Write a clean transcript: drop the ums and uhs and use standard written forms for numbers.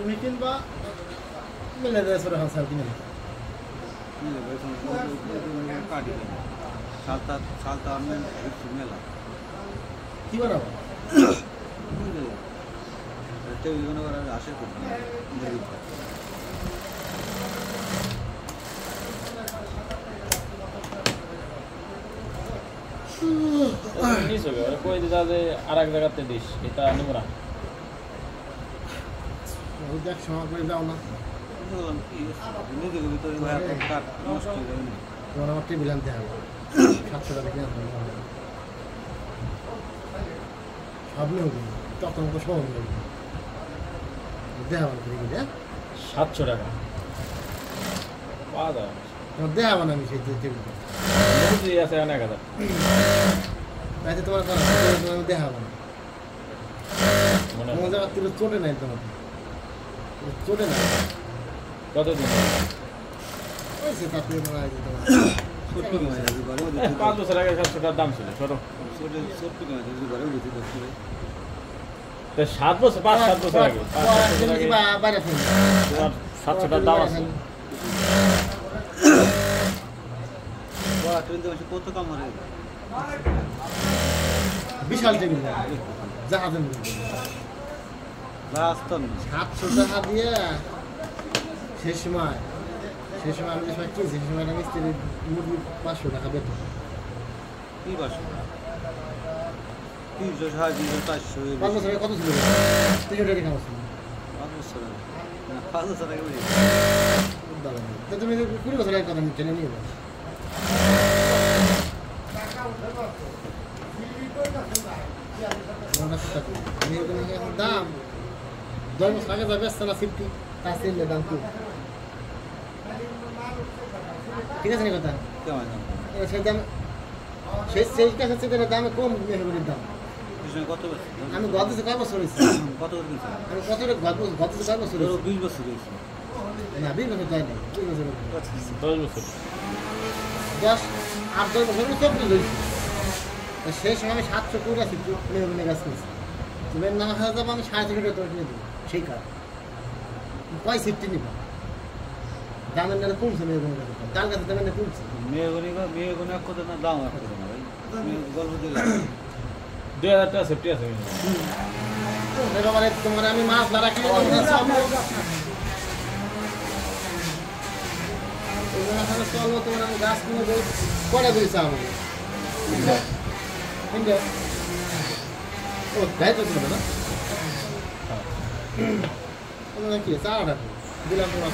তুমি কিনবা মিলে দেয় ছোট হাঁসার কিনে মেলা কি বানাবো আসে কই দিদা যে আর এক জায়গাতে দিস এটা নেব না দেখ সময় করে যাও না তোমার আমার টেবিল আনতে হবে 700 টাকা কিনে সব নেব তখন তো সব নেব দেখাবো না 700 টাকা পাওয়া যায় তোমার দেখাবো না আমি সেই টেবিলটা আছে অনেক হাজার আচ্ছা তোমার আমি দেখাবো না মনে জায়গা তুলে চটে নাই তোমার চটে নাই কতদিন হয়েছে তারপরে মনে হয় তোমার 5 বছর আগে 700 টাকার দাম ছিল ছোট 7 বছর 5-7 বছর আগে 5-7 বছর আগে বাইরে ফেলি তোমার 700 টাকার দাম আছে কত কাম হয় বিশাল টেবিল জাহাজের রাস্তা 700 টাকা দিয়ে সেই সময় আমি যে সময় কিনছি সেই সময় একটা মিস্ত্রি মুরগি 500 টাকা বেতন কি বাস 300 400 5 বছর আগে কত ছিল 300 টাকা খাওয়া ছিল 5 বছর আগে তো তুমি 20 বছর আগে কথা টেনে নিয়ে যাও দাম 10 বছর আগে যাবে না 50 তার সেলের দাম কি ঠিক আছে না কথা সেই দাম সেই কাছে দামে কম মেহরবানির দাম আমি গত কয় বছর হয়েছে আমি গত কয় বছর 20 বছর হয়েছে না 20 বছর তাই না 20 বছর 10 বছর 10 বছর 24 হয়েছে সেই সময় আমি 700 করে আছি মেহরবানি গাছ নিয়েছি তুমি না হয়ে যাবো আমি 350 টাকা কিনে দেবো সেই কাজ কয় সিফটি নিব দামের নালে কমছে মেহরবানি গাছ ডাল গাছের দামের নালে কমছে মেয়েগুনি কত না দাম কত না ভাই গল্প দিলে 2000 টাকা সেফটি আছে এবারে তোমার আমি মাছ ধরা কিনে চলবো তোমার আমি গাছ কিনে দেবো কটা দিয়েছে আমাকে ও গাই তো ছিল না কি 4 টাকা দিলাম তোমার